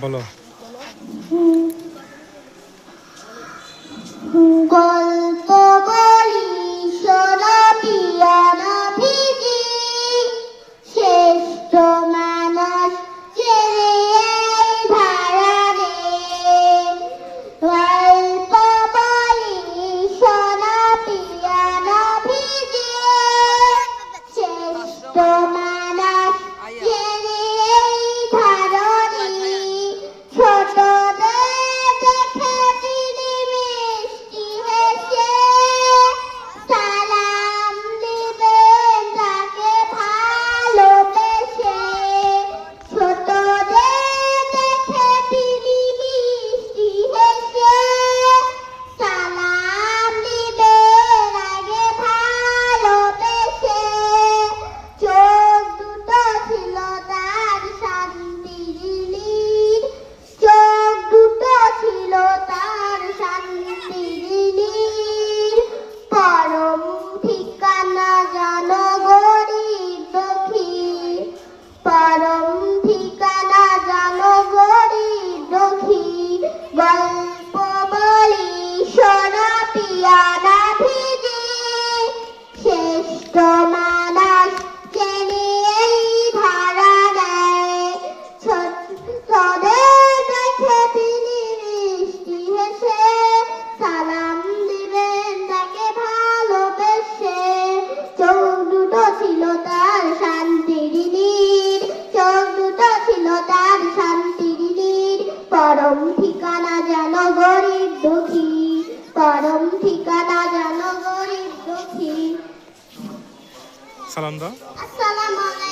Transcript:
বলো। গল্প বলি শোনো পিয়ানো ভিজি, শ্রেষ্ঠ মানুষ ছেড়ে এই ধারারে। গল্প বলি শোনো পিয়ানো ভিজি, শ্রেষ্ঠ মানুষ ছেড়ে এই ধারারে। ছোটদের দেখে তিনি মিষ্টি হেসে সালাম দিবেন তাকে ভালোবেসে। ছোটদের দেখে তিনি মিষ্টি হেসে সালাম দিবেন আগে ভালোবেসে। চোখ দুটো ছিল তার শান্তির নীড়, চোখ দুটো ছিল তার শান্তির নীড়। পরম ঠিকানা জানো গরিব দুঃখী, পরম ঠিকানা জানো গরিব দুঃখী। গল্প বলি শোনো পিয়ানো ভিজি, শ্রেষ্ঠ মানুষ জেনে এই ধারা দেয়। ছোটদের দেখে তিনি মিষ্টি হেসে সালাম দিবেন তাকে ভালোবেসে। চোখ দুটো ছিল তার শান্তির নীড়, চোখ দুটো ছিল তার শান্তির নীড়। পরম ঠিকানা জানো গরিব দুঃখী, পরম ঠিকানা জানো গরিব দুঃখী। সালাম দাও। আসসালামু আলাইকুম।